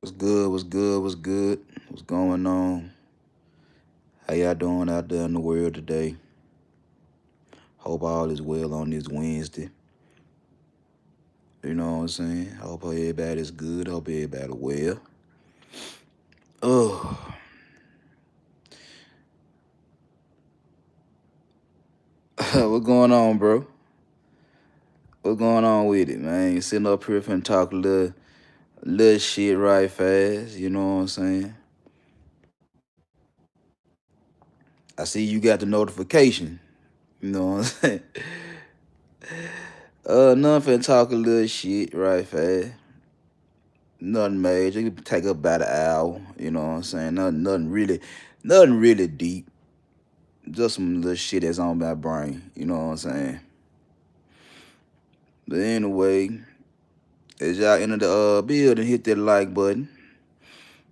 What's good? What's good? What's good? What's going on? How y'all doing out there in the world today? Hope all is well on this Wednesday. You know what I'm saying? Hope everybody's good. Hope everybody well. Oh, what's going on, bro? What's going on with it, man? Sitting up here finna talk a little shit right fast. You know what I'm saying? I see you got the notification. You know what I'm saying? Nothing finna talk a little shit right fast. Nothing major. It could take up about an hour. You know what I'm saying? Nothing really deep. Just some little shit that's on my brain. You know what I'm saying? But anyway, as y'all enter the building, hit that like button.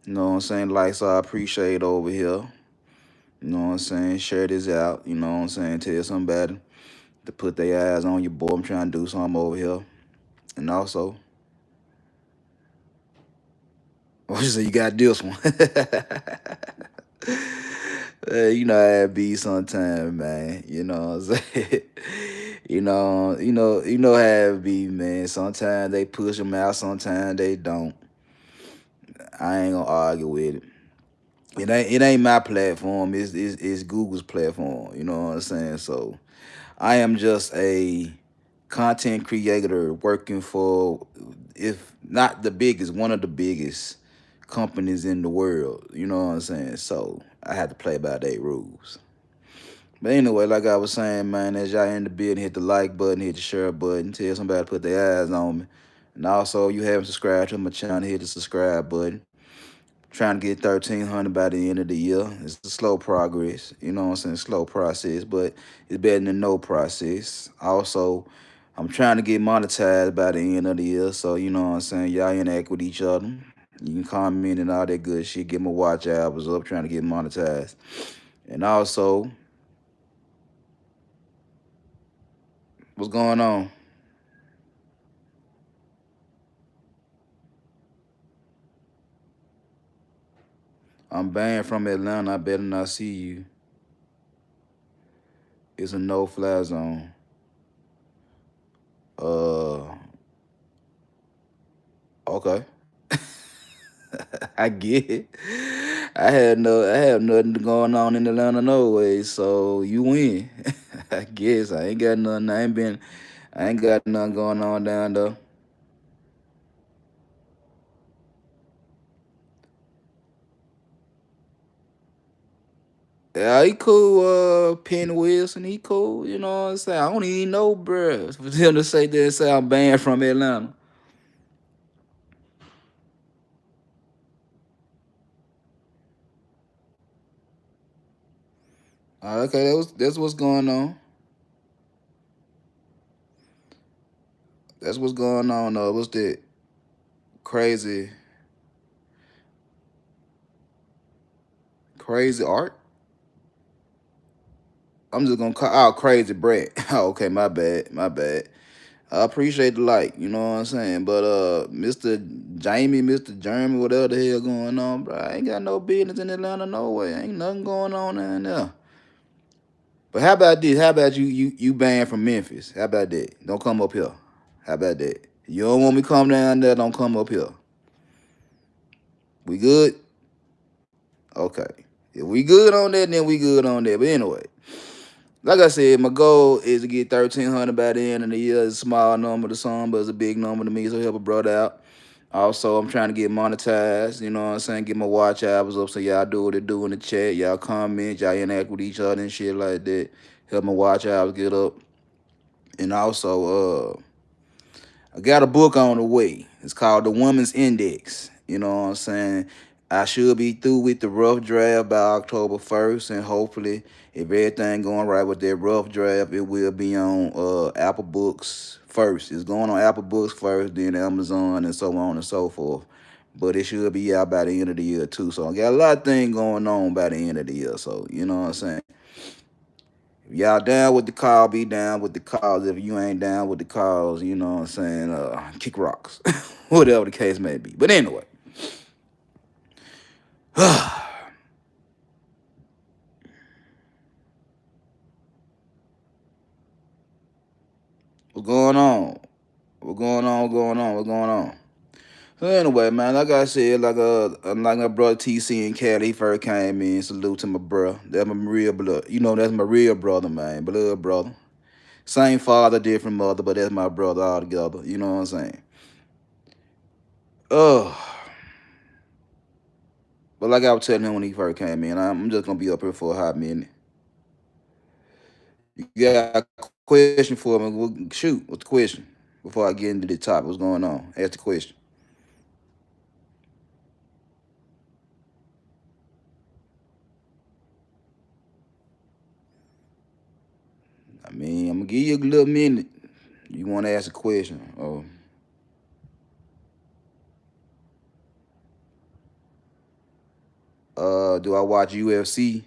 You know what I'm saying? Likes I appreciate over here. You know what I'm saying? Share this out. You know what I'm saying? Tell somebody to put their eyes on your boy. I'm trying to do something over here. And also, what you say? You got this one. You know how it be sometime, man. You know what I'm saying? You know how it be, man. Sometimes they push them out, sometimes they don't. I ain't gonna argue with it. It ain't my platform. It's Google's platform. You know what I'm saying? So I am just a content creator working for, if not the biggest, one of the biggest companies in the world. You know what I'm saying? So I have to play by their rules. But anyway, like I was saying, man, as y'all in the building, hit the like button, hit the share button, tell somebody to put their eyes on me. And also, you haven't subscribed to my channel, hit the subscribe button. Trying to get 1,300 by the end of the year. It's a slow progress, you know what I'm saying? Slow process, but it's better than no process. Also, I'm trying to get monetized by the end of the year, so you know what I'm saying? Y'all interact with each other. You can comment and all that good shit. Get my watch hours up, trying to get monetized. And also, what's going on? I'm banned from Atlanta. I better not see you. It's a no-fly zone. Uh, okay. I get it. I have nothing going on in Atlanta no way, so you win. I guess I ain't got nothing. I ain't got nothing going on down there. Yeah, he cool. Penn Wilson, he cool. You know what I'm saying? I don't even know, bruh. For them to say that, say I'm banned from Atlanta. Okay, that's what's going on. That's what's going on. What's that? Crazy, crazy art. I'm just gonna call out crazy Brett. Okay, my bad, my bad. I appreciate the like, you know what I'm saying? But Mr. Jamie, Mr. Jeremy, whatever the hell going on, bro, I ain't got no business in Atlanta, no way. Ain't nothing going on down there. But how about this? How about you banned from Memphis? How about that? Don't come up here. How about that? You don't want me to come down there, don't come up here. We good? Okay. If we good on that, then we good on that. But anyway, like I said, my goal is to get 1,300 by the end of the year. It's a small number to some, but it's a big number to me, so help a brother out. Also, I'm trying to get monetized, you know what I'm saying? Get my watch hours up so y'all do what it do in the chat. Y'all comment, y'all interact with each other and shit like that. Help my watch hours get up. And also, I got a book on the way. It's called The Woman's Index. You know what I'm saying? I should be through with the rough draft by October 1st, and hopefully, if everything going right with that rough draft, it will be on Apple Books first. It's going on Apple Books first, then Amazon, and so on and so forth. But it should be out by the end of the year too. So I got a lot of things going on by the end of the year. So you know what I'm saying? If y'all down with the call, be down with the cause. If you ain't down with the cause, you know what I'm saying, kick rocks. Whatever the case may be. But anyway, What's going on? What's going on? What's going on? What's going on? So anyway, man, like I said, like my brother TC and Cali, he first came in. Salute to my bro. That's my real blood. You know, that's my real brother, man. Blood brother. Same father, different mother, but that's my brother all together. You know what I'm saying? Oh, but like I was telling him when he first came in, I'm just gonna be up here for a hot minute. You got a question for me? Well, shoot, what's the question? Before I get into the topic, what's going on? Ask the question. I mean, I'm gonna give you a little minute. You want to ask a question? Oh, do I watch UFC?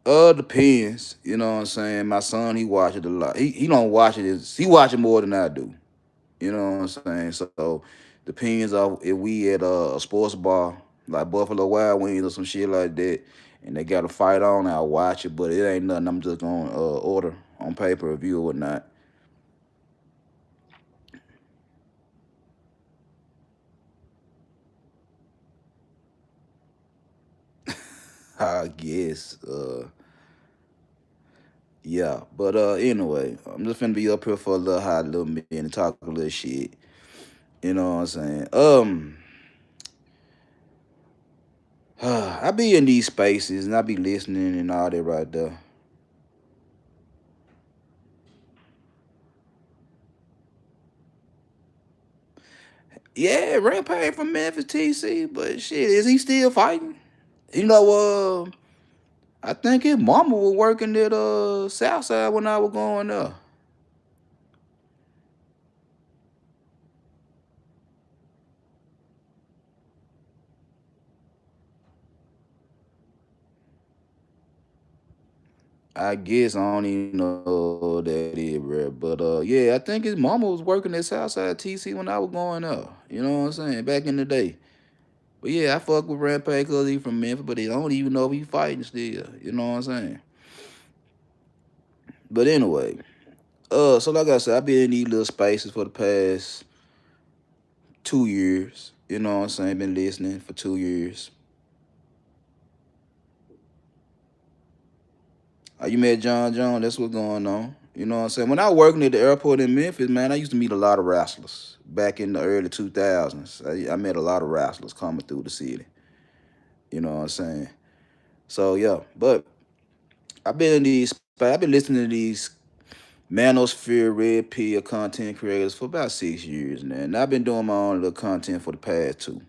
Depends. You know what I'm saying. My son, he watch it a lot. He don't watch it. He watch it more than I do. You know what I'm saying. So depends on if we at a sports bar like Buffalo Wild Wings or some shit like that, and they got a fight on. I'll watch it, but it ain't nothing. I'm just gonna order on pay per view or whatnot. I guess. Yeah, but anyway, I'm just finna be up here for a little hot little minute and talk a little shit. You know what I'm saying? I be in these spaces and I be listening and all that right there. Yeah, Rampage from Memphis, TC, but shit, is he still fighting? You know, I think his mama was working at Southside when I was going there. I guess I don't even know who that is, bro. But yeah, I think his mama was working at Southside TC when I was going up. You know what I'm saying? Back in the day. But yeah, I fuck with Rampage because he from Memphis, but I don't even know if he fighting still. You know what I'm saying? But anyway, so like I said, I've been in these little spaces for the past 2 years. You know what I'm saying? Been listening for 2 years. You met John John, that's what's going on. You know what I'm saying? When I was working at the airport in Memphis, man, I used to meet a lot of wrestlers back in the early 2000s. I met a lot of wrestlers coming through the city. You know what I'm saying? So yeah, but I've been listening to these Manosphere Red Pill content creators for about 6 years now. And I've been doing my own little content for the past two.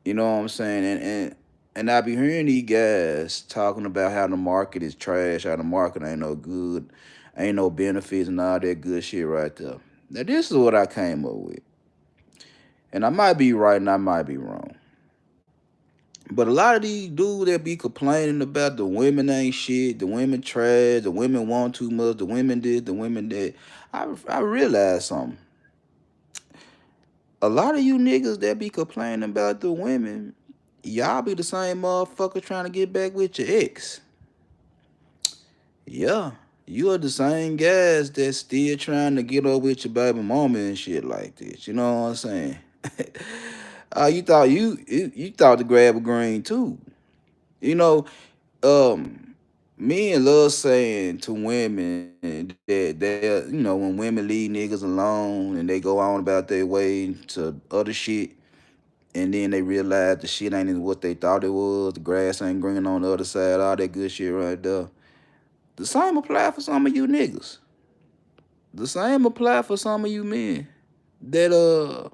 You know what I'm saying? And I be hearing these guys talking about how the market is trash, how the market ain't no good, ain't no benefits and all that good shit right there. Now this is what I came up with. And I might be right and I might be wrong. But a lot of these dudes that be complaining about the women ain't shit, the women trash, the women want too much, the women did, the women that. I realized something. A lot of you niggas that be complaining about the women, y'all be the same motherfucker trying to get back with your ex. Yeah, you are the same guys that still trying to get up with your baby mama and shit like this. You know what I'm saying? You thought you thought to grab a green too. You know, um, men love saying to women that they, when women leave niggas alone and they go on about their way to other shit, and then they realize the shit ain't what they thought it was. The grass ain't green on the other side. All that good shit right there. The same apply for some of you niggas. The same apply for some of you men that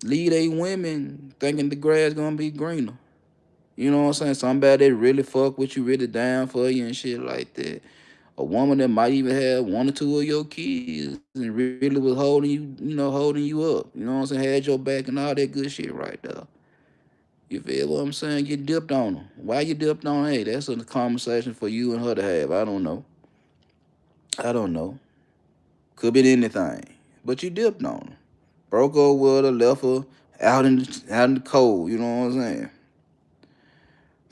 lead a women thinking the grass gonna be greener. You know what I'm saying? Somebody that really fuck with you, really down for you and shit like that. A woman that might even have one or two of your kids and really was holding you, holding you up. You know what I'm saying? Had your back and all that good shit right there. You feel what I'm saying? You dipped on them. Why you dipped on her? Hey, that's a conversation for you and her to have. I don't know. I don't know. Could be anything. But you dipped on her. Broke her with her, left her out in the cold. You know what I'm saying?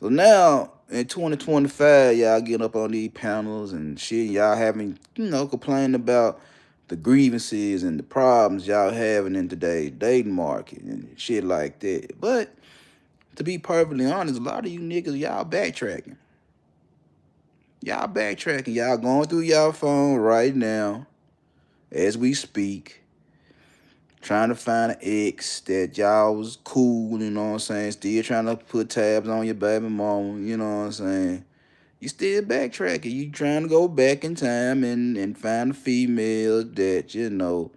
So now in 2025, y'all getting up on these panels and shit. Y'all having complaining about the grievances and the problems y'all having in today's dating market and shit like that. But to be perfectly honest, a lot of you niggas, y'all backtracking. Y'all backtracking. Y'all going through y'all phone right now as we speak, trying to find an ex that y'all was cool, you know what I'm saying? Still trying to put tabs on your baby mama, you know what I'm saying? You still backtracking. You trying to go back in time and find a female that,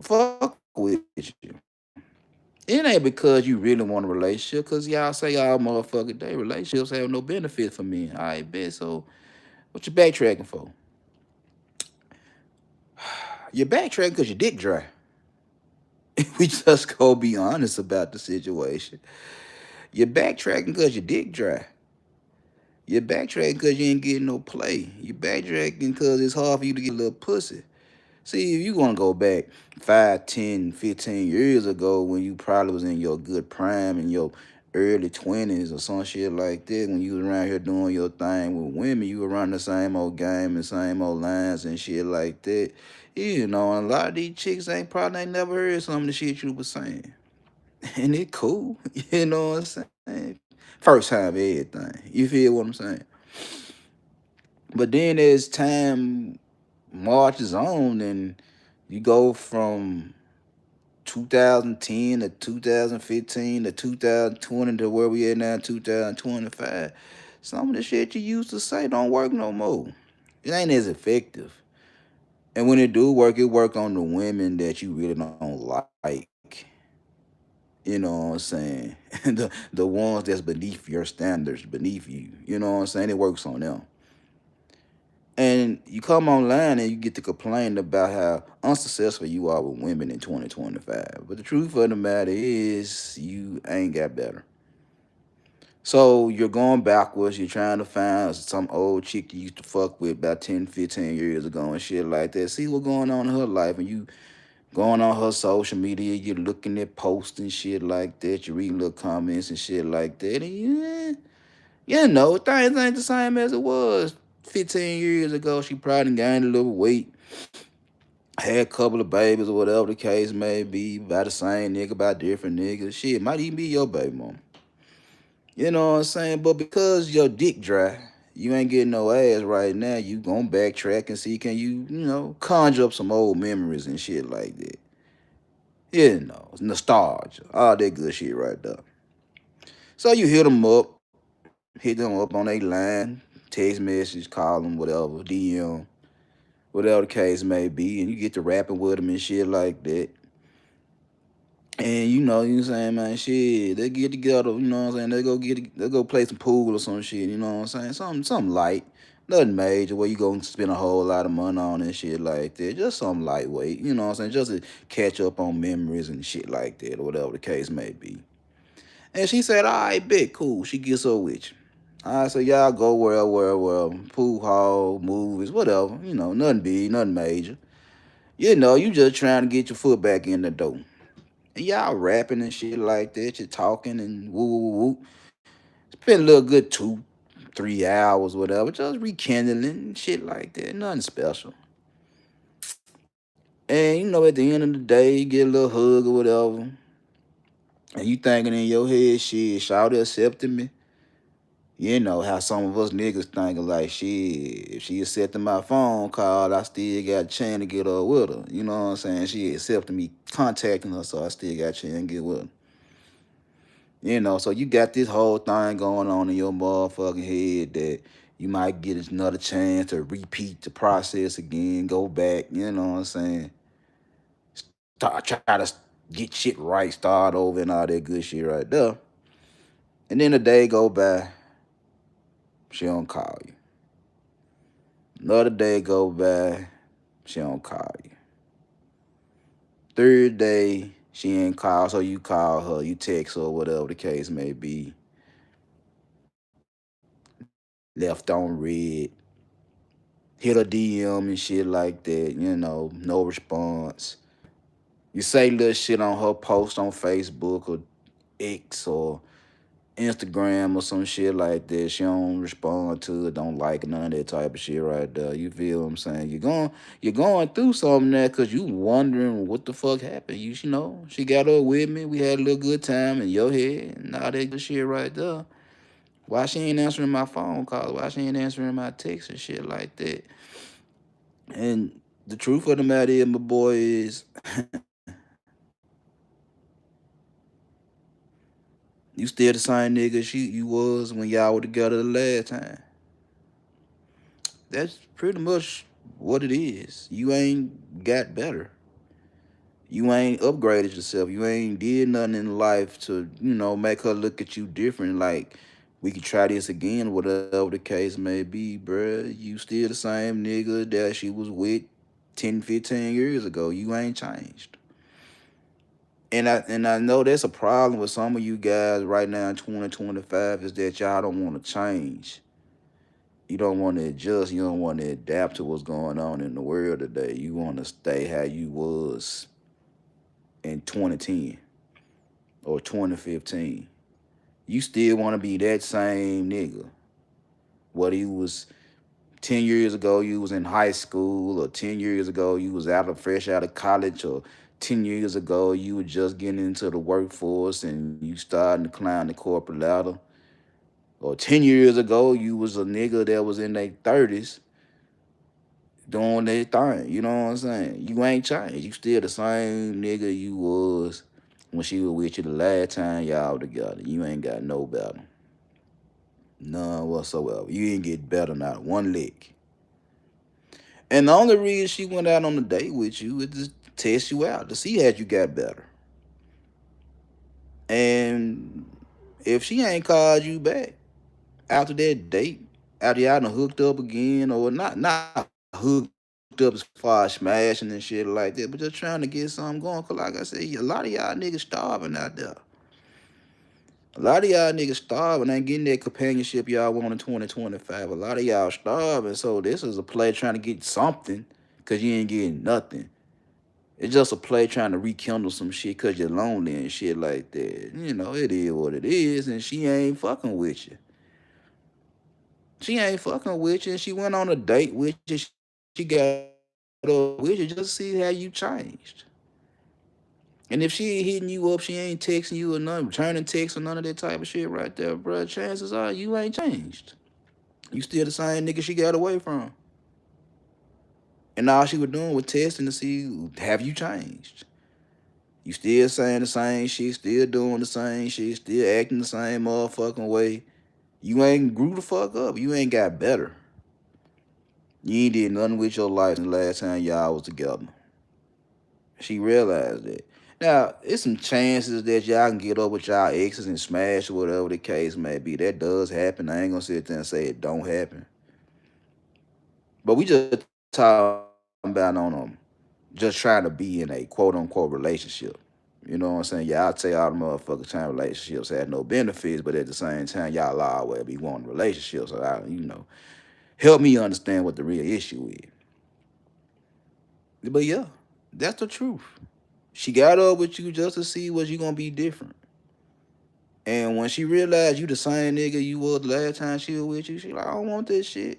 fuck with you. It ain't because you really want a relationship, because y'all say all motherfucking day relationships have no benefit for me. I bet. So what you backtracking for? You're backtracking because your dick dry. We just go be honest about the situation. You're backtracking because your dick dry. You're backtracking because you ain't getting no play. You're backtracking because it's hard for you to get a little pussy. See, if you want to go back 5, 10, 15 years ago when you probably was in your good prime in your early 20s or some shit like that, when you was around here doing your thing with women, you were running the same old game and same old lines and shit like that. And a lot of these chicks ain't never heard some of the shit you was saying. And it cool. You know what I'm saying? First time everything. You feel what I'm saying? But then as time marches on and you go from 2010 to 2015 to 2020 to where we at now, 2025, some of the shit you used to say don't work no more. It ain't as effective. And when it work on the women that you really don't like. You know what I'm saying? The ones that's beneath your standards, beneath you. You know what I'm saying? It works on them. And you come online and you get to complain about how unsuccessful you are with women in 2025. But the truth of the matter is, you ain't got better. So you're going backwards. You're trying to find some old chick you used to fuck with about 10, 15 years ago and shit like that. See what's going on in her life. And you going on her social media, you're looking at posts and shit like that. You're reading little comments and shit like that. And things ain't the same as it was 15 years ago. She probably gained a little weight, had a couple of babies or whatever the case may be, by the same nigga, by different niggas. Shit, might even be your baby mom. You know what I'm saying? But because your dick dry, you ain't getting no ass right now, you gonna backtrack and see can you, conjure up some old memories and shit like that. Nostalgia, all that good shit right there. So you hit them up on a line, text message, call them, whatever, DM, whatever the case may be, and you get to rapping with them and shit like that. And you saying, man, shit, they get together, you know what I'm saying? They go play some pool or some shit, you know what I'm saying? Something light. Nothing major where you go spend a whole lot of money on and shit like that. Just something lightweight, you know what I'm saying? Just to catch up on memories and shit like that, or whatever the case may be. And she said, all right, bet, cool. She gets her with you. All right, so y'all go where, pool hall, movies, whatever. Nothing big, nothing major. You just trying to get your foot back in the door. And y'all rapping and shit like that. You're talking and woo, woo, woo. Spend a little good 2, 3 hours, whatever. Just rekindling and shit like that. Nothing special. And at the end of the day, you get a little hug or whatever. And you thinking in your head, shit, Shawty accepted me. You know how some of us niggas thinking like, shit, if she accepted my phone call, I still got a chance to get her with her. You know what I'm saying? She accepted me contacting her, so I still got a chance to get with her. So you got this whole thing going on in your motherfucking head that you might get another chance to repeat the process again, go back, you know what I'm saying? Try to get shit right, start over and all that good shit right there. And then a day go by, she don't call you. Another day go by, she don't call you. Third day, she ain't call, so you call her, you text her, whatever the case may be. Left on red, hit a DM and shit like that, no response. You say little shit on her post on Facebook or X or Instagram or some shit like that. She don't respond to it, don't like it, none of that type of shit right there. You feel what I'm saying? You're going through something there because you wondering what the fuck happened. You know, she got up with me, we had a little good time in your head and all that good shit right there. Why she ain't answering my phone calls? Why she ain't answering my texts and shit like that? And the truth of the matter is, my boy, is you still the same nigga you was when y'all were together the last time. That's pretty much what it is. You ain't got better. You ain't upgraded yourself. You ain't did nothing in life to, make her look at you different. Like, we could try this again, whatever the case may be, bruh. You still the same nigga that she was with 10, 15 years ago. You ain't changed. And I know that's a problem with some of you guys right now in 2025 is that y'all don't want to change. You don't want to adjust. You don't want to adapt to what's going on in the world today. You want to stay how you was in 2010 or 2015. You still want to be that same nigga. Whether you was 10 years ago, you was in high school, or 10 years ago, you was fresh out of college, or 10 years ago, you were just getting into the workforce and you starting to climb the corporate ladder. Or 10 years ago, you was a nigga that was in their 30s doing their thing. You know what I'm saying? You ain't changed. You still the same nigga you was when she was with you the last time y'all together. You ain't got no better. None whatsoever. You ain't get better, not one lick. And the only reason she went out on a date with you is to test you out, to see how you got better. And if she ain't called you back after that date, after y'all done hooked up again, or not hooked up as far as smashing and shit like that, but just trying to get something going. Cause like I said, a lot of y'all niggas starving out there. A lot of y'all niggas starving, ain't getting that companionship y'all want in 2025. A lot of y'all starving, so this is a play trying to get something, cause you ain't getting nothing. It's just a play trying to rekindle some shit cause you're lonely and shit like that. You know, it is what it is, and she ain't fucking with you. She ain't fucking with you, and she went on a date with you. She got up with you just to see how you changed. And if she ain't hitting you up, she ain't texting you or nothing, returning texts or none of that type of shit right there, bro. Chances are you ain't changed. You still the same nigga she got away from. And all she was doing was testing to see, have you changed? You still saying the same shit, still doing the same shit, still acting the same motherfucking way. You ain't grew the fuck up. You ain't got better. You ain't did nothing with your life since the last time y'all was together. She realized that. Now, it's some chances that y'all can get up with y'all exes and smash or whatever the case may be. That does happen. I ain't gonna sit there and say it don't happen. But we just talking about on them just trying to be in a quote unquote relationship. You know what I'm saying? Y'all tell all the motherfuckers time relationships had no benefits, but at the same time, y'all always be wanting relationships. So help me understand what the real issue is. But yeah, that's the truth. She got up with you just to see was you gonna be different. And when she realized you the same nigga you was the last time she was with you, she like, I don't want this shit.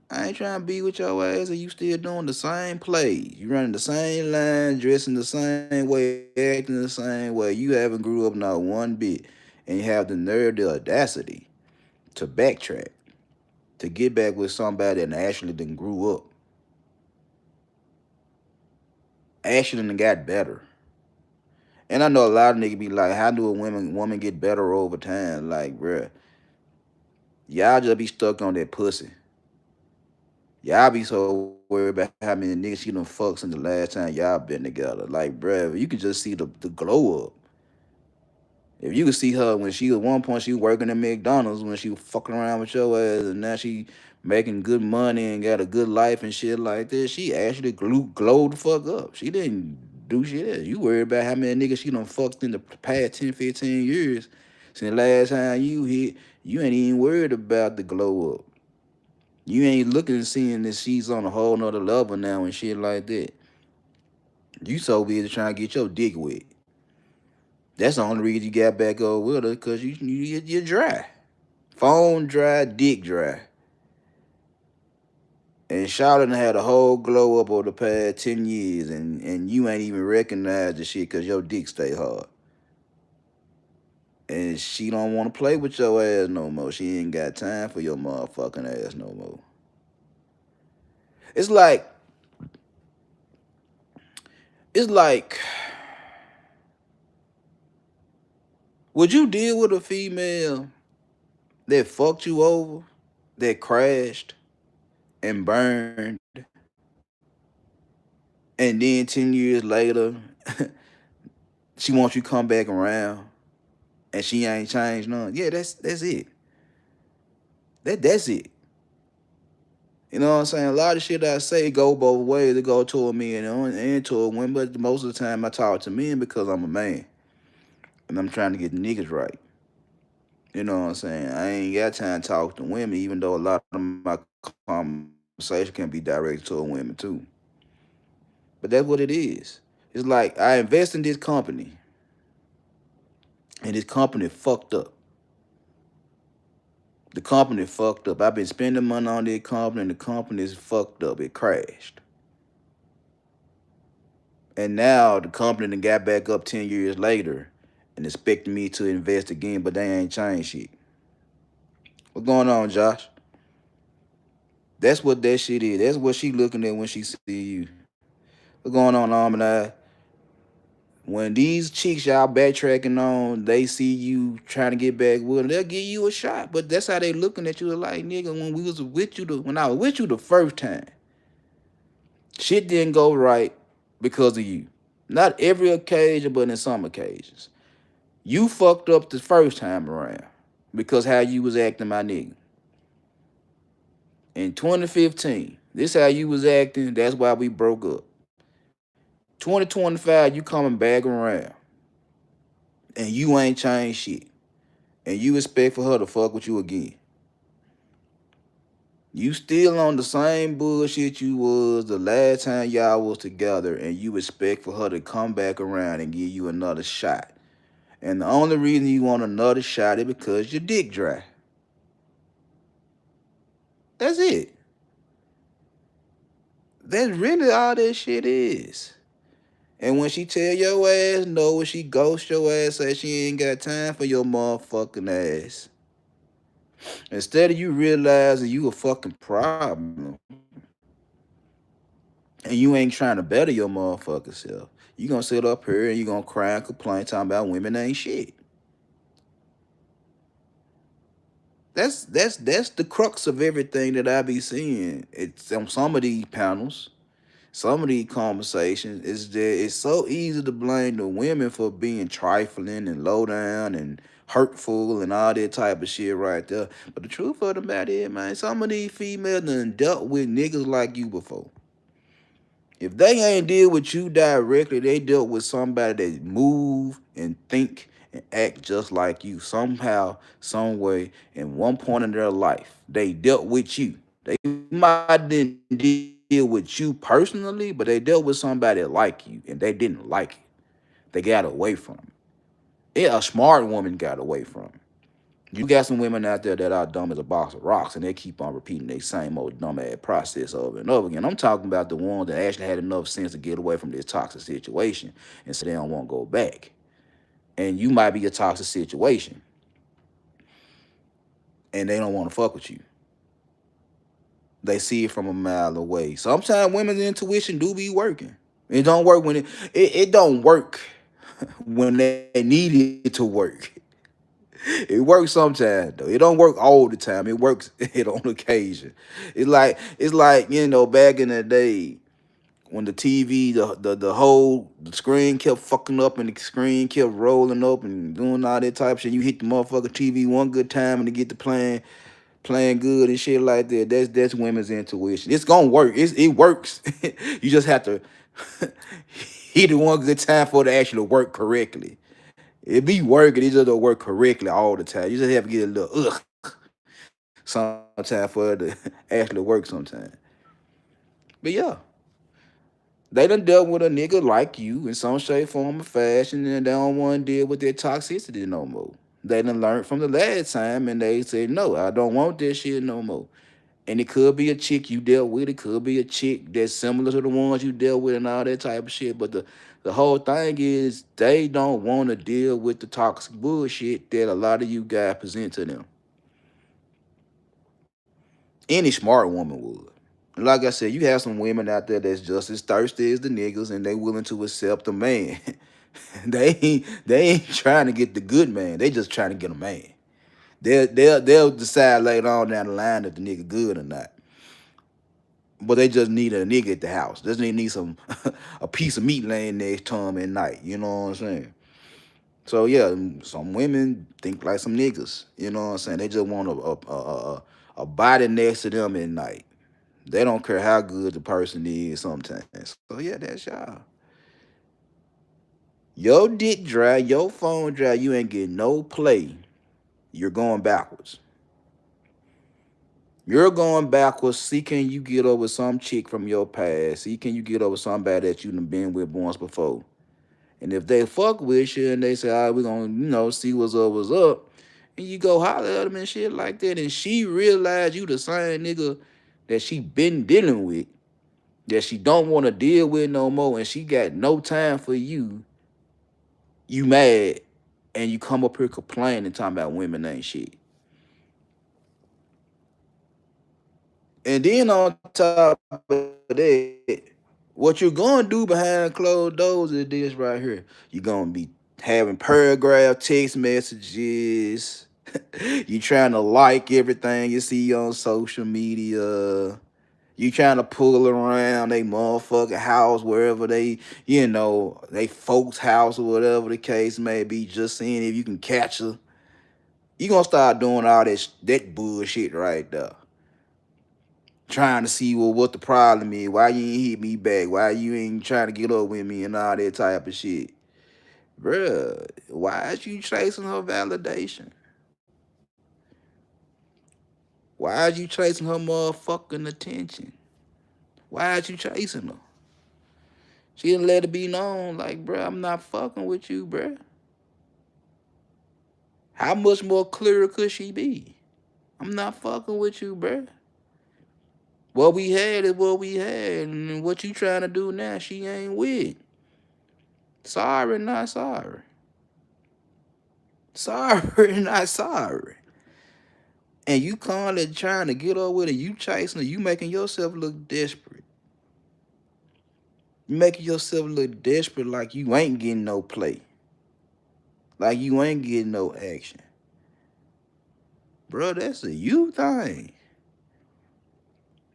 I ain't trying to be with your ass and you still doing the same plays. You running the same line, dressing the same way, acting the same way. You haven't grew up not one bit. And you have the nerve, the audacity to backtrack, to get back with somebody that actually done grew up. Actually done got better. And I know a lot of niggas be like, how do a woman get better over time? Like, bruh, y'all just be stuck on that pussy. Y'all be so worried about how many niggas she done fucked since the last time y'all been together. Like, bruh, you can just see the glow up. If you could see her when she at one point she was working at McDonald's when she was fucking around with your ass and now she making good money and got a good life and shit like this, she actually glowed the fuck up. She didn't do shit else. You worried about how many niggas she done fucked in the past 10, 15 years since the last time you hit. You ain't even worried about the glow up. You ain't looking and seeing that she's on a whole nother level now and shit like that. You so busy trying to get your dick wet. That's the only reason you got back over with her, cause you're dry. Phone dry, dick dry. And Charlotte had a whole glow up over the past 10 years, and you ain't even recognize the shit because your dick stay hard. And she don't want to play with your ass no more. She ain't got time for your motherfucking ass no more. It's like, it's like, would you deal with a female that fucked you over, that crashed and burned, and then 10 years later, she wants you to come back around and she ain't changed none? Yeah, that's it. That's it. You know what I'm saying? A lot of shit I say go both ways. It go toward me and toward women, but most of the time I talk to men because I'm a man and I'm trying to get the niggas right. You know what I'm saying? I ain't got time to talk to women, even though a lot of my conversation can be directed toward women too. But that's what it is. It's like I invest in this company, and this company fucked up. The company fucked up. I've been spending money on this company, and the company is fucked up. It crashed. And now the company done got back up 10 years later and expecting me to invest again, but they ain't changed shit. What's going on, Josh? That's what that shit is. That's what she looking at when she see you. What's going on, Almanac? When these chicks y'all backtracking on, they see you trying to get back with them, they'll give you a shot. But that's how they looking at you like, nigga, when we was with you when I was with you the first time, shit didn't go right because of you. Not every occasion, but in some occasions. You fucked up the first time around because how you was acting, my nigga. In 2015, this how you was acting. That's why we broke up. 2025, you coming back around, and you ain't changed shit, and you expect for her to fuck with you again. You still on the same bullshit you was the last time y'all was together, and you expect for her to come back around and give you another shot. And the only reason you want another shot is because your dick dry. That's it. That's really all that shit is. And when she tell your ass no, when she ghost your ass, say she ain't got time for your motherfucking ass. Instead of you realizing you a fucking problem, and you ain't trying to better your motherfucking self, you gonna sit up here and you gonna cry and complain talking about women ain't shit. That's the crux of everything that I be seeing. It's on some of these panels. Some of these conversations is that it's so easy to blame the women for being trifling and low down and hurtful and all that type of shit right there. But the truth of the matter is, man, some of these females done dealt with niggas like you before. If they ain't deal with you directly, they dealt with somebody that move and think and act just like you somehow, some way, in one point in their life. They dealt with you. They might didn't deal with you personally, but they dealt with somebody like you and they didn't like it. They got away from it. Yeah, a smart woman got away from it. You got some women out there that are dumb as a box of rocks and they keep on repeating their same old dumb ass process over and over again. I'm talking about the ones that actually had enough sense to get away from this toxic situation and so they don't want to go back. And you might be a toxic situation and they don't want to fuck with you. They see it from a mile away. Sometimes women's intuition do be working. It don't work when it don't work when they need it to work. It works sometimes though. It don't work all the time. It works it on occasion. It's like back in the day when the TV the screen kept fucking up and the screen kept rolling up and doing all that type of shit. You hit the motherfucking TV one good time and to get the playing good and shit like that. That's women's intuition. It's gonna work. It works. You just have to hit it one good time for it to actually work correctly. It be working, it just don't work correctly all the time. You just have to get a little sometime for it to actually work sometime. But yeah, They done dealt with a nigga like you in some shape, form, or fashion, and they don't want to deal with their toxicity no more. They done learned from the last time, and they said, no, I don't want this shit no more. And it could be a chick you dealt with. It could be a chick that's similar to the ones you dealt with and all that type of shit. But the whole thing is they don't want to deal with the toxic bullshit that a lot of you guys present to them. Any smart woman would. Like I said, you have some women out there that's just as thirsty as the niggas, and they willing to accept a man. they ain't trying to get the good man. They just trying to get a man. They'll decide later on down the line if the nigga good or not. But they just need a nigga at the house. Just need some a piece of meat laying next to them at night. You know what I'm saying? So yeah, some women think like some niggas. You know what I'm saying? They just want a body next to them at night. They don't care how good the person is sometimes. So yeah, that's y'all. Your dick dry, your phone dry, you ain't getting no play. You're going backwards. You're going backwards. See, can you get over some chick from your past? See, can you get over somebody that you done been with once before? And if they fuck with you and they say, all right, we're gonna, see what's up, and you go holler at them and shit like that, and she realize you the same nigga that she been dealing with, that she don't want to deal with no more, and she got no time for you, you mad, and you come up here complaining talking about women ain't shit. And then on top of that, what you're gonna do behind closed doors is this right here. You're gonna be having paragraph text messages. You trying to like everything you see on social media. You trying to pull around they motherfucking house wherever they folks' house or whatever the case may be, just seeing if you can catch her. You gonna start doing all that bullshit right there. Trying to see what the problem is, why you ain't hit me back, why you ain't trying to get up with me and all that type of shit. Bruh, why is you chasing her validation? Why is you chasing her motherfucking attention? Why is you chasing her? She didn't let it be known, like, bruh, I'm not fucking with you, bruh. How much more clearer could she be? I'm not fucking with you, bruh. What we had is what we had, and what you trying to do now, she ain't with. Sorry, not sorry. Sorry, not sorry. And you calling trying to get over with it, you chasing her, you making yourself look desperate. You making yourself look desperate like you ain't getting no play. Like you ain't getting no action. Bro, that's a you thing.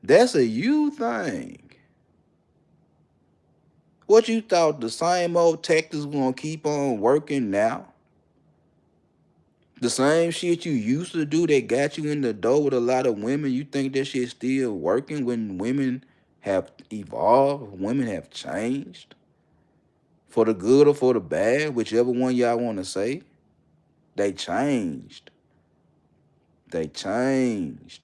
That's a you thing. What you thought the same old tactics gonna keep on working now? The same shit you used to do that got you in the door with a lot of women, you think that shit still working when women have evolved, women have changed? For the good or for the bad, whichever one y'all want to say, they changed. They changed.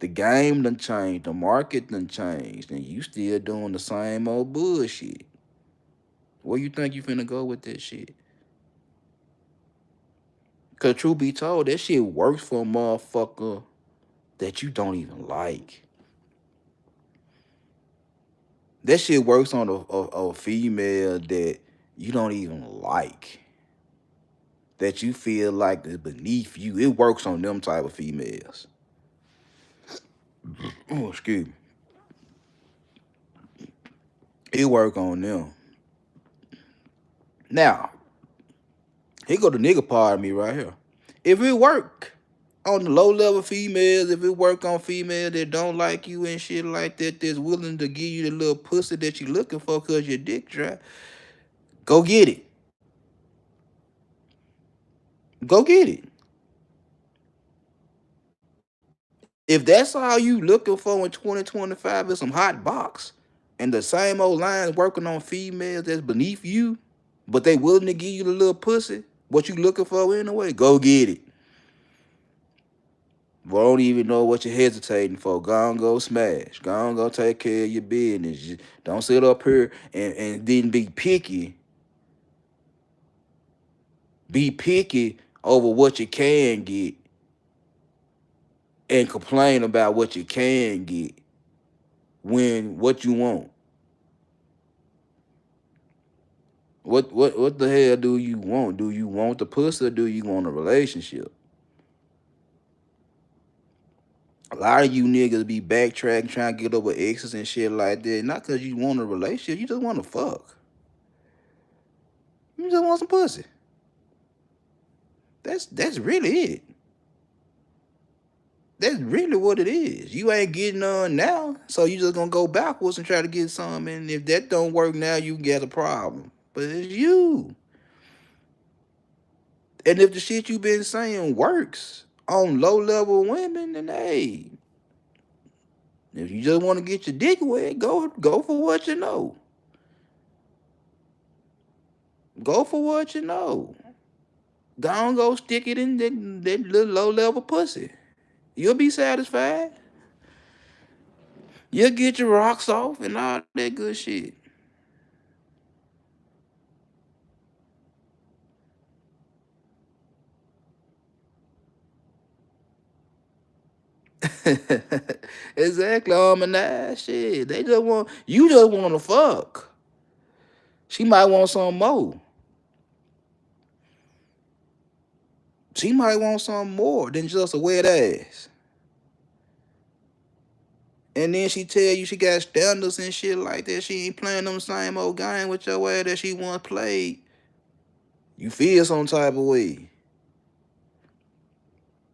The game done changed. The market done changed. And you still doing the same old bullshit. Where you think you finna go with this shit? Cause truth be told, that shit works for a motherfucker that you don't even like. That shit works on a female that you don't even like. That you feel like is beneath you. It works on them type of females. Oh, excuse me. It work on them. Now, here go the nigga part of me right here. If it work on the low level females, if it work on females that don't like you and shit like that, that's willing to give you the little pussy that you looking for because your dick dry, go get it. Go get it. If that's all you looking for in 2025 is some hot box and the same old lines working on females that's beneath you, but they willing to give you the little pussy, what you looking for anyway, go get it. Well, don't even know what you're hesitating for. Go on, go smash. Go on, go take care of your business. Don't sit up here and then be picky. Be picky over what you can get and complain about what you can get when what you want. What the hell do you want? Do you want the pussy or do you want a relationship? A lot of you niggas be backtracking, trying to get over exes and shit like that. Not because you want a relationship, you just want to fuck. You just want some pussy. That's really it. That's really what it is. You ain't getting none now, so you just gonna go backwards and try to get some. And if that don't work now, you get a problem. But it's you. And if the shit you been saying works on low level women, then hey, if you just want to get your dick wet, go for what you know. Go for what you know. Go stick it in that little low level pussy. You'll be satisfied. You'll get your rocks off and all that good shit. Exactly, harmonize shit. They just want you just want to fuck. She might want some more. She might want some more than just a wet ass. And then she tell you she got standards and shit like that. She ain't playing them same old game with your ass that she once played. You feel some type of way.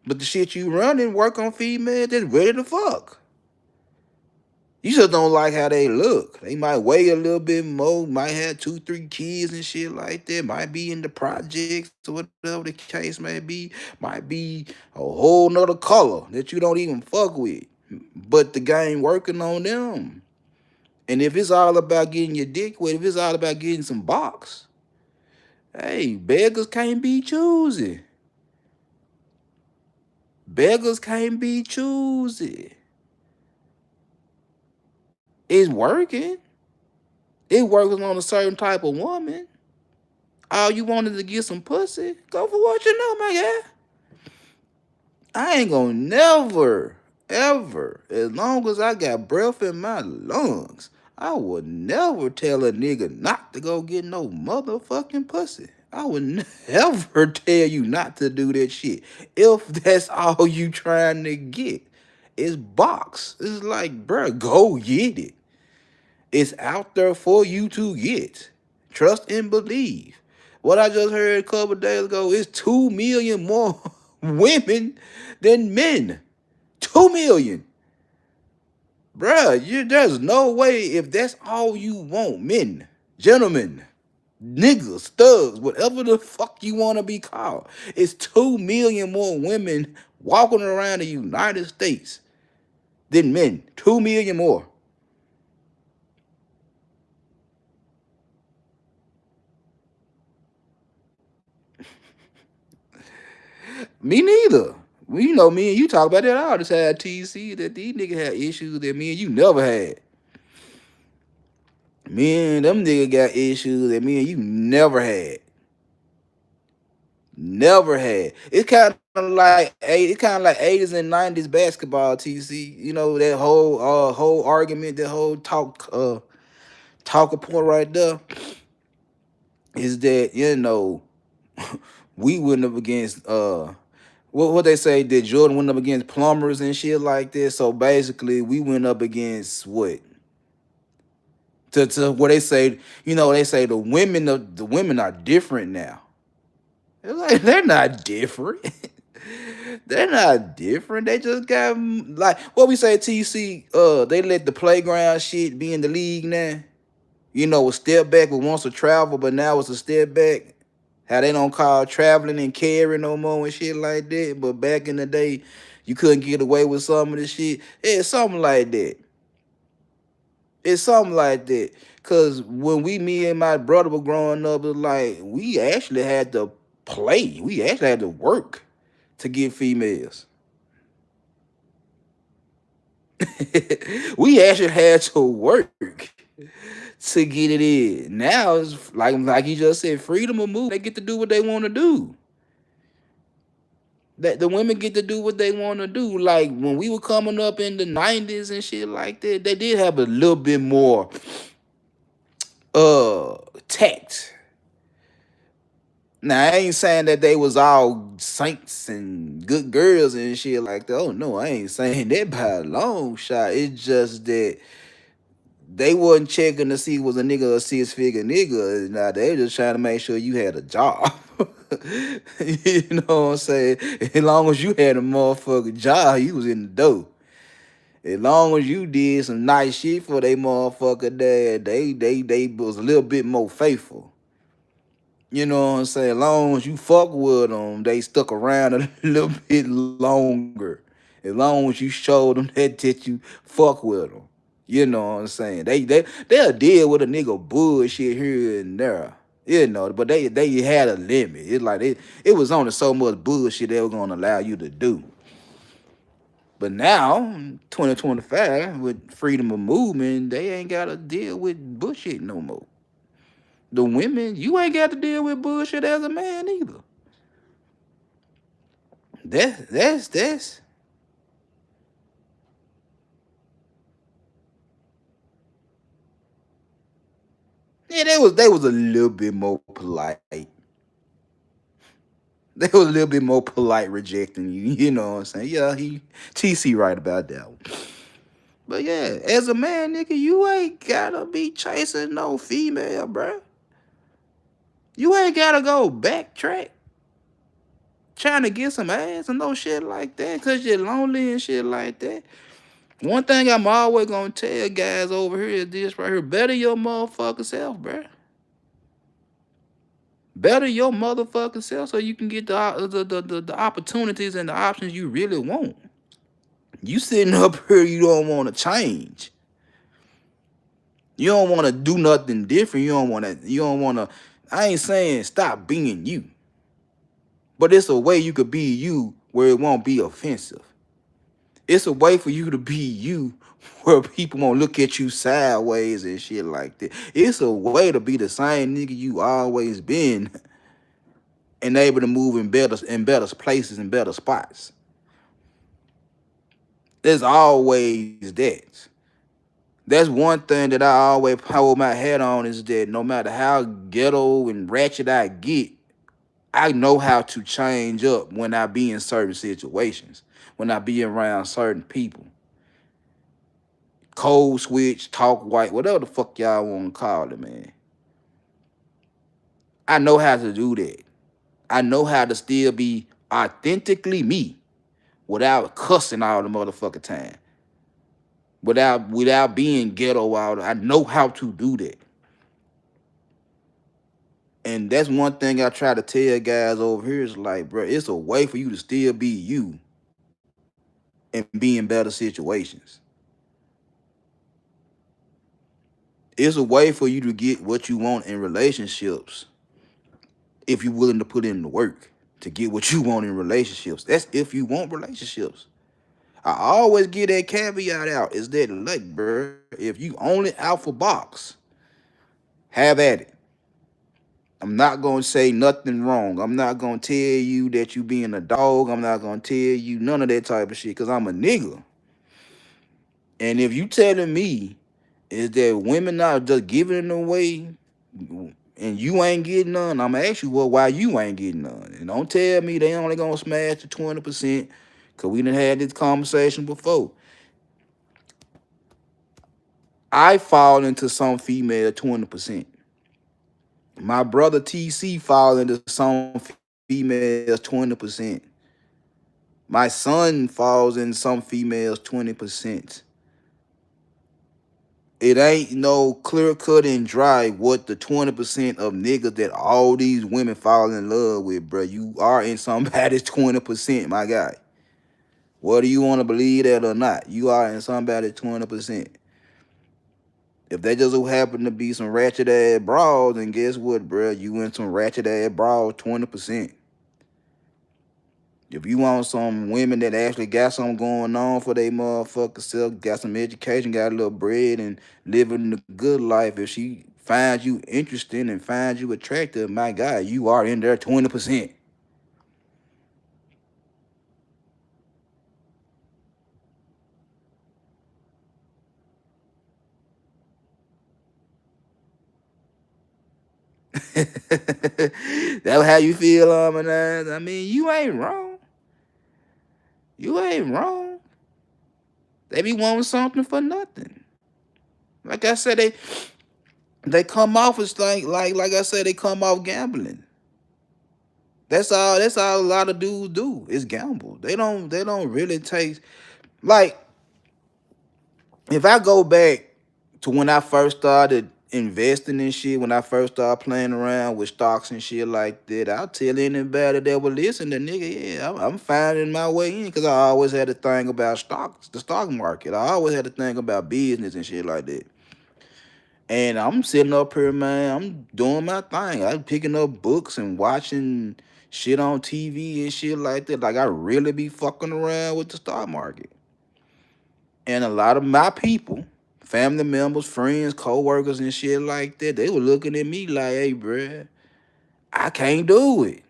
But the shit you running work on females that's ready to fuck. You just don't like how they look. They might weigh a little bit more, might have 2, 3 kids and shit like that, might be in the projects or whatever the case may be, might be a whole nother color that you don't even fuck with. But the game working on them. And if it's all about getting your dick wet, if it's all about getting some box, hey, beggars can't be choosy. Beggars can't be choosy. It's working. It works on a certain type of woman. All you wanted to get some pussy, go for what you know, my guy. I ain't gonna never, ever, as long as I got breath in my lungs, I would never tell a nigga not to go get no motherfucking pussy. I would never tell you not to do that shit. If that's all you trying to get, it's box. It's like, bruh, go get it. It's out there for you to get. Trust and believe. What I just heard a couple days ago is 2 million more women than men. 2 million. Bruh, there's no way if that's all you want, men, gentlemen, niggas, thugs, whatever the fuck you want to be called. It's 2 million more women walking around the United States than men. 2 million more. Me neither. Well, you know, me and you talk about that all the time, TC, that these niggas had issues that me and you never had. Me and them niggas got issues that me and you never had. Never had. It's kind of like it's kind of like 80s and 90s basketball, TC. You know, that whole argument, that whole talking point right there is that, you know, we went up against what they say that Jordan went up against plumbers and shit like this. So basically, we went up against what to what they say. You know, they say the women are different now. It's like they're not different. They're not different. They just got like what we say. TC. They let the playground shit be in the league now. You know, a step back was once a travel, but now it's a step back. How they don't call traveling and carrying no more and shit like that. But back in the day, you couldn't get away with some of the shit. It's something like that. It's something like that. Cause when me and my brother were growing up, it's like we actually had to play. We actually had to work to get females. We actually had to work to get it in. Now it's like you just said, freedom of movement. They get to do what they want to do. That the women get to do what they want to do. Like when we were coming up in the '90s and shit like that, they did have a little bit more tact. Now I ain't saying that they was all saints and good girls and shit like that. Oh no, I ain't saying that by a long shot. It's just that they wasn't checking to see was a nigga a 6-figure nigga. Now they just trying to make sure you had a job. You know what I'm saying? As long as you had a motherfucking job, you was in the dough. As long as you did some nice shit for they motherfucker dad, they was a little bit more faithful. You know what I'm saying? As long as you fuck with them, they stuck around a little bit longer. As long as you showed them that you fuck with them. You know what I'm saying? They'll deal with a nigga bullshit here and there. You know, but they had a limit. It's like it was only so much bullshit they were gonna allow you to do. But now, 2025, with freedom of movement, they ain't gotta deal with bullshit no more. The women, you ain't got to deal with bullshit as a man either. That's yeah, they was a little bit more polite. They was a little bit more polite rejecting you. You know what I'm saying? Yeah, he TC right about that one. But yeah, as a man, nigga, you ain't gotta be chasing no female, bruh. You ain't gotta go backtrack trying to get some ass and no shit like that because you're lonely and shit like that. One thing I'm always gonna tell guys over here is this right here: better your motherfucking self, bruh. Better your motherfucking self so you can get the opportunities and the options you really want. You sitting up here, you don't want to change. You don't want to do nothing different. You don't want to. You don't want to. I ain't saying stop being you, but it's a way you could be you where it won't be offensive. It's a way for you to be you where people won't look at you sideways and shit like that. It's a way to be the same nigga you always been and able to move in better places and better spots. There's always that. That's one thing that I always hold my head on is that no matter how ghetto and ratchet I get, I know how to change up when I be in certain situations, when I be around certain people. Code switch, talk white, whatever the fuck y'all want to call it, man. I know how to do that. I know how to still be authentically me without cussing all the motherfucking time. Without being ghetto out. I know how to do that. And that's one thing I try to tell guys over here is like, bro, it's a way for you to still be you and be in better situations. It's a way for you to get what you want in relationships if you're willing to put in the work to get what you want in relationships. That's if you want relationships. I always get that caveat out is that, look, bro, if you only out for box, have at it. I'm not going to say nothing wrong. I'm not going to tell you that you being a dog. I'm not going to tell you none of that type of shit because I'm a nigga. And if you telling me is that women not just giving it away and you ain't getting none, I'm going to ask you, well, why you ain't getting none? And don't tell me they only going to smash the 20% because we done had this conversation before. I fall into some female 20%. My brother TC fall into some females 20%. My son falls in some females 20%. It ain't no clear cut and dry what the 20% of niggas that all these women fall in love with, bro. You are in somebody's 20%, my guy. Whether you want to believe that or not, you are in somebody's 20%. If they just so happen to be some ratchet ass bras, then guess what, bro? You in some ratchet ass bras 20%. If you want some women that actually got something going on for they motherfucker self, got some education, got a little bread, and living the good life, if she finds you interesting and finds you attractive, my God, you are in there 20%. That's how you feel, man. I mean, you ain't wrong. You ain't wrong. They be wanting something for nothing. Like I said, they come off as like I said, they come off gambling. That's all a lot of dudes do is gamble. They don't really take, like, if I go back to when I first started investing in shit, when I first started playing around with stocks and shit like that, I'll tell anybody that will listen to nigga, yeah, I'm finding my way in, because I always had to think about stocks, the stock market. I always had to think about business and shit like that. And I'm sitting up here, man. I'm doing my thing. I'm picking up books and watching shit on TV and shit like that. Like, I really be fucking around with the stock market. And a lot of my people, family members, friends, co-workers and shit like that, they were looking at me like, hey, bruh, I can't do it.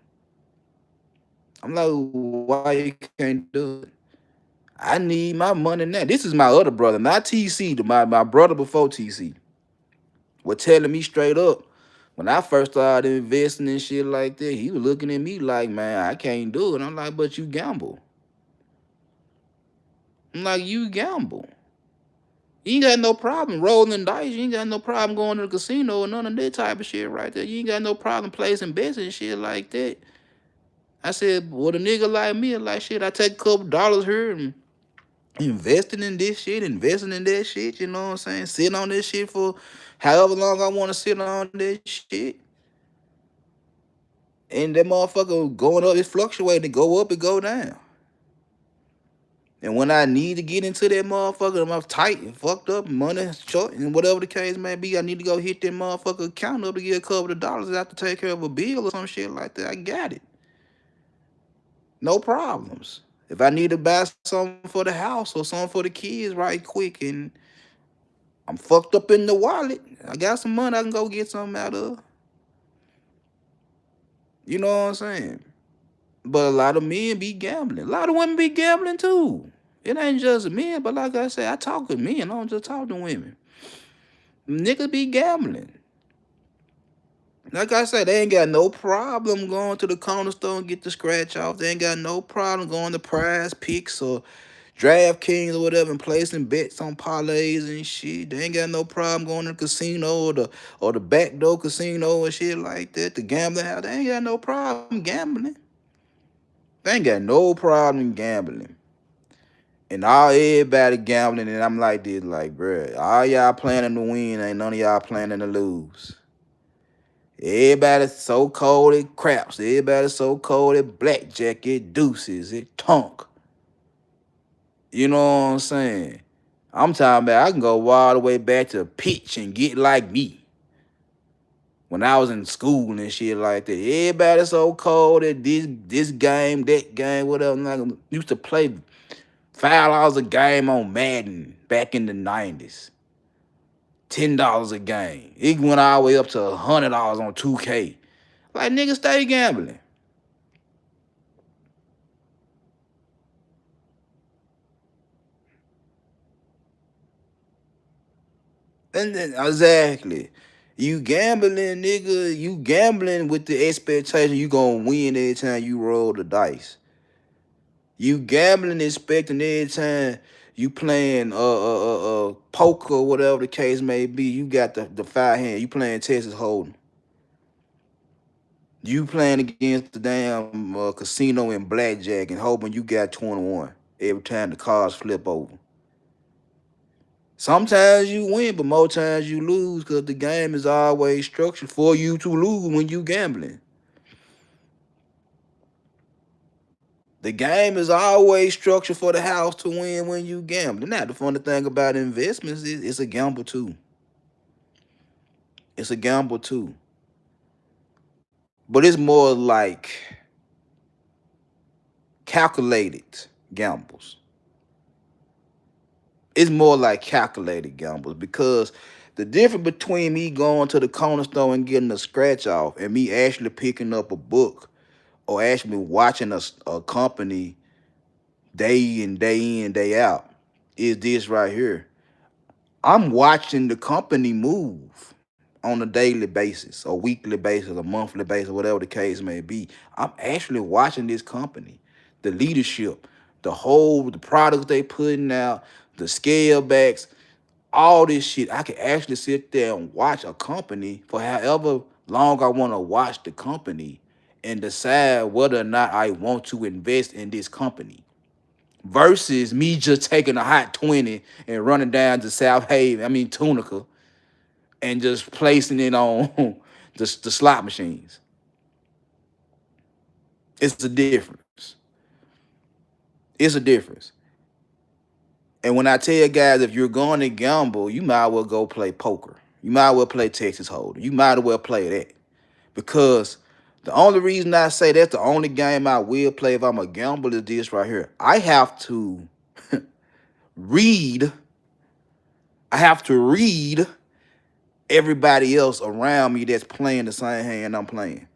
I'm like, why you can't do it? I need my money now. This is my other brother, not TC, my brother before TC. Was telling me straight up, when I first started investing in shit like that, he was looking at me like, man, I can't do it. I'm like, but you gamble. I'm like, you gamble. You ain't got no problem rolling dice. You ain't got no problem going to the casino or none of that type of shit right there. You ain't got no problem placing bets and shit like that. I said, well, a nigga like me, like, shit, I take a couple dollars here and investing in this shit, investing in that shit, you know what I'm saying? Sitting on this shit for however long I want to sit on this shit. And that motherfucker going up, it's fluctuating, go up, it go down. And when I need to get into that motherfucker, I'm tight and fucked up, money short, and whatever the case may be, I need to go hit that motherfucker account up to get a couple of dollars out to take care of a bill or some shit like that. I got it. No problems. If I need to buy something for the house or something for the kids right quick and I'm fucked up in the wallet, I got some money I can go get something out of. You know what I'm saying? But a lot of men be gambling. A lot of women be gambling too. It ain't just men, but like I said, I talk to men. I don't just talk to women. Niggas be gambling. Like I said, they ain't got no problem going to the corner store and get the scratch off. They ain't got no problem going to Prize Picks or DraftKings or whatever and placing bets on parlays and shit. They ain't got no problem going to the casino or the backdoor casino and shit like that. The gambling house. They ain't got no problem gambling. They ain't got no problem gambling. And all everybody gambling, and I'm like this, like, bruh, all y'all planning to win, ain't none of y'all planning to lose. Everybody's so cold at craps. Everybody's so cold at blackjack, at deuces, at tonk. You know what I'm saying? I'm talking about I can go all the way back to pitch and get like me. When I was in school and shit like that, everybody so cold at this game, that game, whatever. Like, I used to play $5 a game on Madden back in the 90s. $10 a game. It went all the way up to $100 on 2K. Like, niggas stay gambling. And then, exactly. You gambling, nigga. You gambling with the expectation you gonna win every time you roll the dice. You gambling expecting every time you playing poker or whatever the case may be. You got the five hand. You playing Texas Hold'em. You playing against the damn casino and blackjack and hoping you got 21 every time the cards flip over. Sometimes you win, but more times you lose because the game is always structured for you to lose when you gambling. The game is always structured for the house to win when you gambling. Now, the funny thing about investments is it's a gamble too. It's a gamble too. But it's more like calculated gambles. It's more like calculated gambles because the difference between me going to the corner store and getting a scratch off and me actually picking up a book or actually watching a company day in, day out is this right here. I'm watching the company move on a daily basis, a weekly basis, a monthly basis, whatever the case may be. I'm actually watching this company, the leadership, the products they putting out, the scale backs, all this shit. I can actually sit there and watch a company for however long I want to watch the company and decide whether or not I want to invest in this company. Versus me just taking a hot 20 and running down to South Haven, Tunica, and just placing it on the slot machines. It's a difference. It's a difference. And when I tell guys, if you're going to gamble, you might as well go play poker. You might as well play Texas Hold'em. You might as well play that. Because the only reason I say that's the only game I will play if I'm a gambler is this right here. I have to read. I have to read everybody else around me that's playing the same hand I'm playing.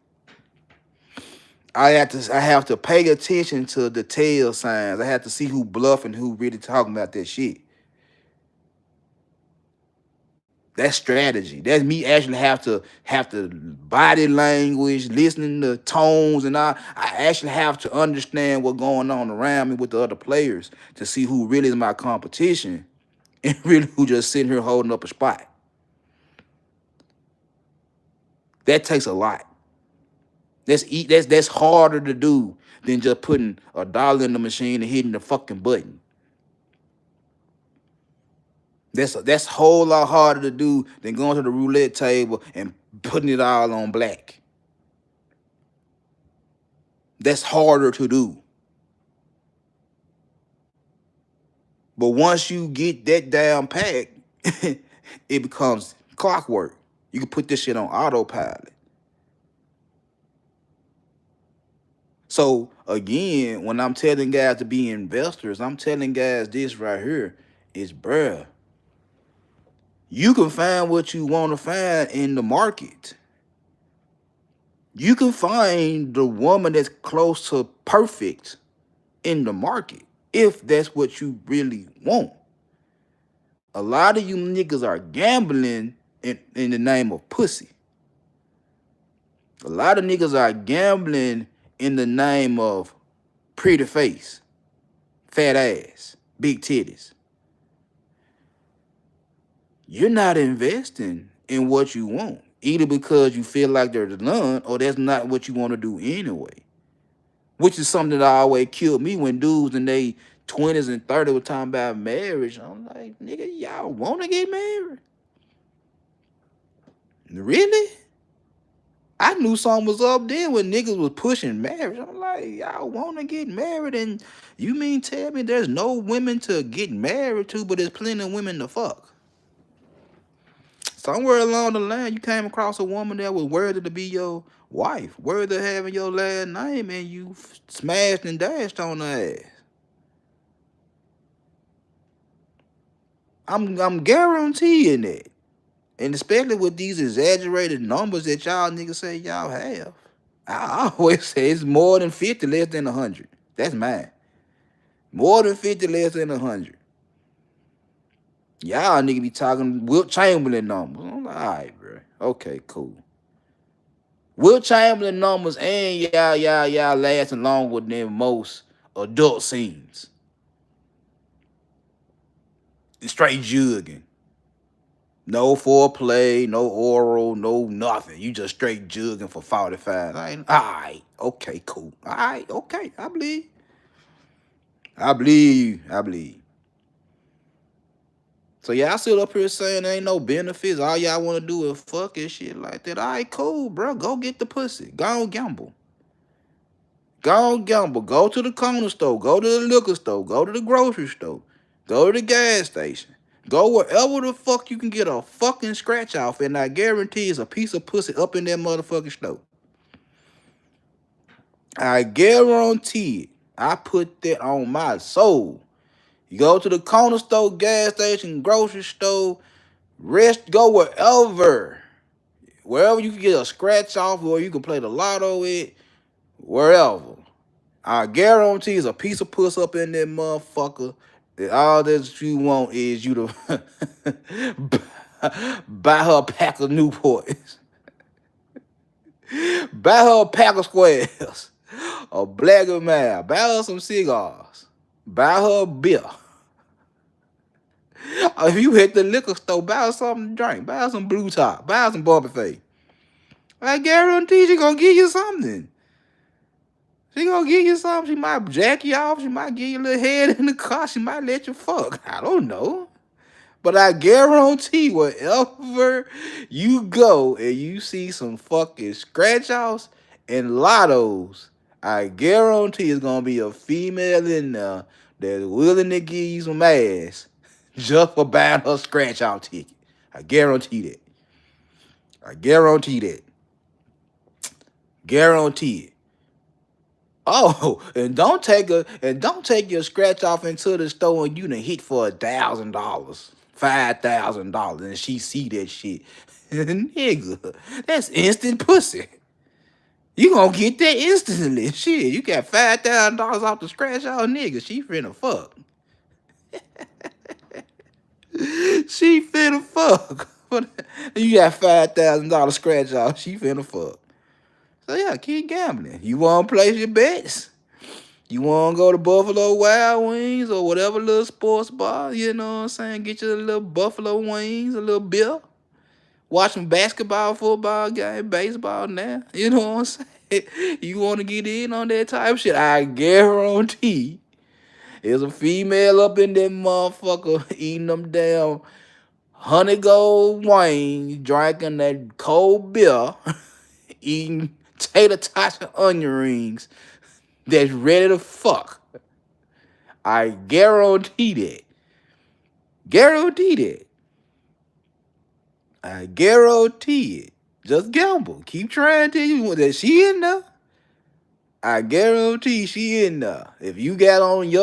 I have to pay attention to the tail signs. I have to see who bluffing, who really talking about that shit. That's strategy. That's me actually have to body language, listening to tones, and I actually have to understand what's going on around me with the other players to see who really is my competition and really who just sitting here holding up a spot. That takes a lot. That's harder to do than just putting $1 in the machine and hitting the fucking button. That's a whole lot harder to do than going to the roulette table and putting it all on black. That's harder to do. But once you get that down pat, it becomes clockwork. You can put this shit on autopilot. So again, when I'm telling guys to be investors, I'm telling guys this right here is, bruh, you can find what you want to find in the market. You can find the woman that's close to perfect in the market if that's what you really want. A lot of you niggas are gambling in the name of pussy. A lot of niggas are gambling in the name of pretty face, fat ass, big titties. You're not investing in what you want, either because you feel like there's none or that's not what you want to do anyway. Which is something that always killed me when dudes in their 20s and 30s were talking about marriage. I'm like, nigga, y'all want to get married? Really? I knew something was up there when niggas was pushing marriage. I'm like, y'all want to get married, and you mean tell me there's no women to get married to, but there's plenty of women to fuck? Somewhere along the line, you came across a woman that was worthy to be your wife, worthy of having your last name, and you smashed and dashed on her ass. I'm guaranteeing that. And especially with these exaggerated numbers that y'all niggas say y'all have. I always say it's more than 50, less than 100. That's mine. More than 50, less than 100. Y'all niggas be talking Wilt Chamberlain numbers. I'm like, all right, bro. Okay, cool. Wilt Chamberlain numbers and y'all lasting longer than most adult scenes. Straight jugging. No foreplay, no oral, no nothing. You just straight jugging for 45. Like, all right, okay, cool. All right, okay, I believe. I believe. So y'all sit up here saying there ain't no benefits. All y'all want to do is fuck and shit like that. All right, cool, bro. Go get the pussy. Go on gamble. Go on gamble. Go to the corner store. Go to the liquor store. Go to the grocery store. Go to the gas station. Go wherever the fuck you can get a fucking scratch off, and I guarantee it's a piece of pussy up in that motherfucking store. I guarantee it. I put that on my soul. You go to the corner store, gas station, grocery store, go wherever. Wherever you can get a scratch off or you can play the lotto with, wherever. I guarantee is a piece of puss up in that motherfucker. That all that you want is you to buy her a pack of Newports. Buy her a pack of squares. A black and mild. Buy her some cigars. Buy her a beer. If you hit the liquor store, buy her something to drink. Buy her some Blue Top. Buy her some Barbie Face. I guarantee she gonna give you something. She gonna give you something. She might jack you off. She might give you a little head in the car. She might let you fuck. I don't know. But I guarantee wherever you go and you see some fucking scratch offs and lottos, I guarantee it's gonna be a female in there that's willing to give you some ass just for buying her scratch off ticket. I guarantee that. I guarantee that. Guarantee it. Oh, and don't take your scratch off into the store and you done hit for $1,000, $5,000, and she see that shit. Nigga, that's instant pussy. You gonna get that instantly. Shit, you got $5,000 off the scratch off, nigga. She finna fuck. She finna fuck. You got $5,000 scratch off. She finna fuck. So yeah, keep gambling. You wanna place your bets? You want to go to Buffalo Wild Wings or whatever little sports bar, you know what I'm saying? Get you a little Buffalo Wings, a little beer. Watch some basketball, football game, baseball now. You know what I'm saying? You want to get in on that type of shit? I guarantee there's a female up in that motherfucker eating them damn honey gold wings, drinking that cold beer, eating tater tots and onion rings that's ready to fuck. I guarantee that. Guarantee that. I guarantee it. Just gamble. Keep trying till you that she in there. I guarantee she in there. If you got on I'm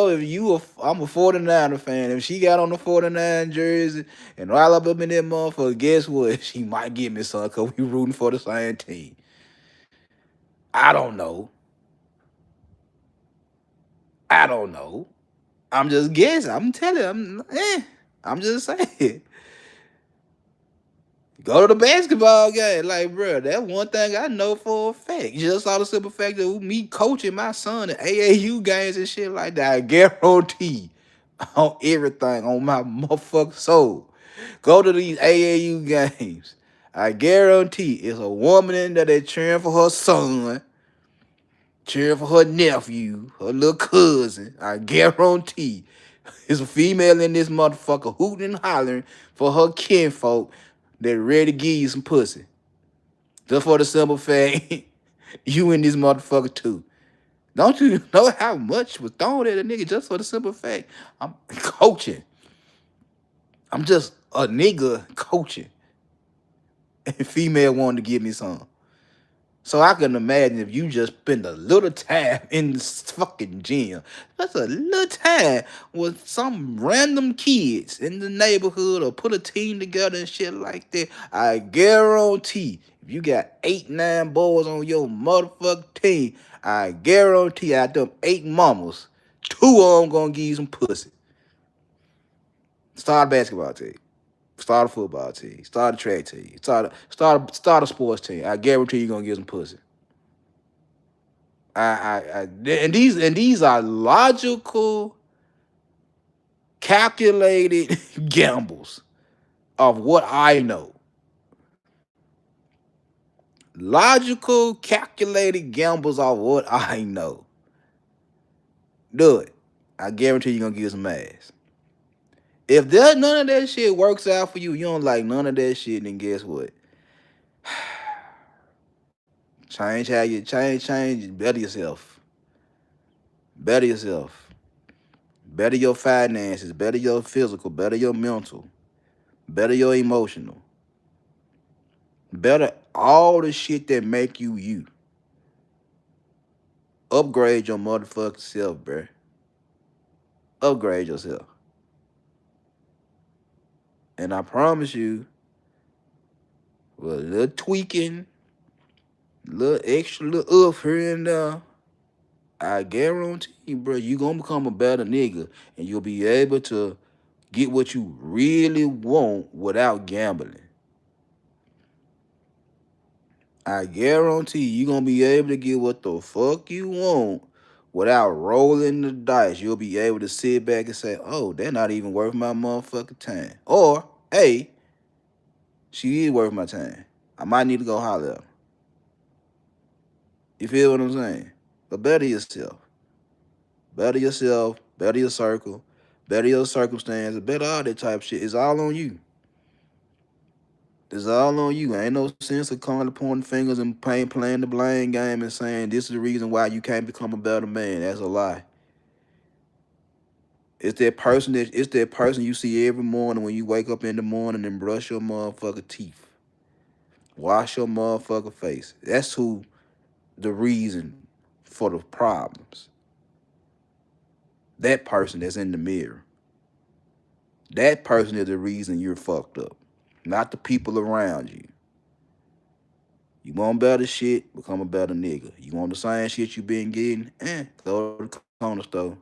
a 49er fan. If she got on the 49 jersey and all up in that motherfucker, guess what? She might get me some because we rooting for the same team. I don't know. I don't know. I'm just guessing. I'm telling you. I'm just saying. Go to the basketball game. Like, bro, that's one thing I know for a fact. Just all the simple fact that me coaching my son at AAU games and shit like that, I guarantee on everything on my motherfucking soul. Go to these AAU games. I guarantee it's a woman in there that cheering for her son, cheering for her nephew, her little cousin. I guarantee it's a female in this motherfucker hooting and hollering for her kinfolk that ready to give you some pussy. Just for the simple fact, you in this motherfucker too. Don't you know how much was thrown at a nigga just for the simple fact I'm coaching? I'm just a nigga coaching. And female wanted to give me some. So I can imagine if you just spend a little time in this fucking gym, just a little time with some random kids in the neighborhood or put a team together and shit like that, I guarantee if you got 8, 9 boys on your motherfucking team, I guarantee out them 8 mamas, 2 of them gonna give you some pussy. Start a basketball team. Start a football team. Start a track team. Start a sports team. I guarantee you're gonna get some pussy. And these are logical, calculated gambles of what I know. Logical, calculated gambles of what I know. Do it. I guarantee you're gonna get some ass. If none of that shit works out for you, you don't like none of that shit, then guess what? Change how you change, better yourself. Better yourself. Better your finances, better your physical, better your mental, better your emotional. Better all the shit that make you you. Upgrade your motherfucking self, bruh. Upgrade yourself. And I promise you, with a little tweaking, a little extra little up here and there, I guarantee you, bro, you gonna become a better nigga and you'll be able to get what you really want without gambling. I guarantee you gonna be able to get what the fuck you want without rolling the dice. You'll be able to sit back and say, oh, they're not even worth my motherfucking time. Or, hey, she is worth my time. I might need to go holler at her. You feel what I'm saying? But better yourself. Better yourself, better your circle, better your circumstances, better all that type of shit. It's all on you. It's all on you. Ain't no sense of calling pointing fingers and playing the blame game and saying this is the reason why you can't become a better man. That's a lie. It's that person you see every morning when you wake up in the morning and brush your motherfucking teeth. Wash your motherfucking face. That's who the reason for the problems. That person that's in the mirror. That person is the reason you're fucked up. Not the people around you. You want better shit, become a better nigga. You want the same shit you been getting, go to the corner store.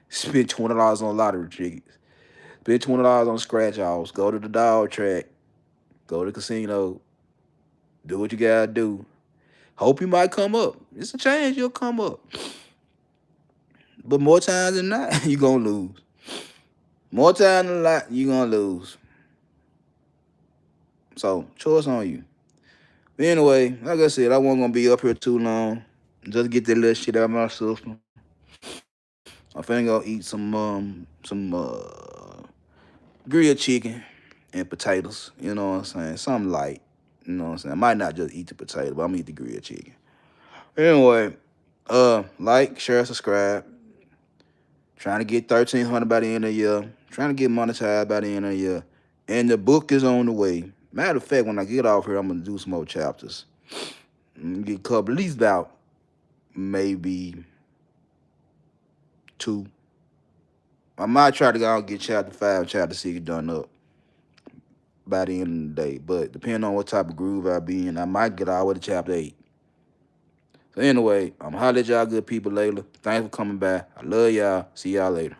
Spend $20 on lottery tickets. Spend $20 on scratch offs. Go to the dog track. Go to the casino. Do what you gotta do. Hope you might come up. It's a chance you'll come up. But more times than not, you gonna lose. More times than not, you gonna lose. So, choice on you. But anyway, like I said, I wasn't gonna be up here too long. Just get that little shit out of my system. I'm finna go eat some grilled chicken and potatoes. You know what I'm saying? Something light. You know what I'm saying? I might not just eat the potato, but I'm gonna eat the grilled chicken. Anyway, like, share, subscribe. Trying to get 1,300 by the end of the year. Trying to get monetized by the end of the year. And the book is on the way. Matter of fact, when I get off here, I'm gonna do some more chapters. Get a couple, at least about maybe 2. I might try to go out and get chapter 5, chapter 6 done up by the end of the day. But depending on what type of groove I be in, I might get all the way to chapter 8. So anyway, I'm holler at y'all good people later. Thanks for coming by. I love y'all. See y'all later.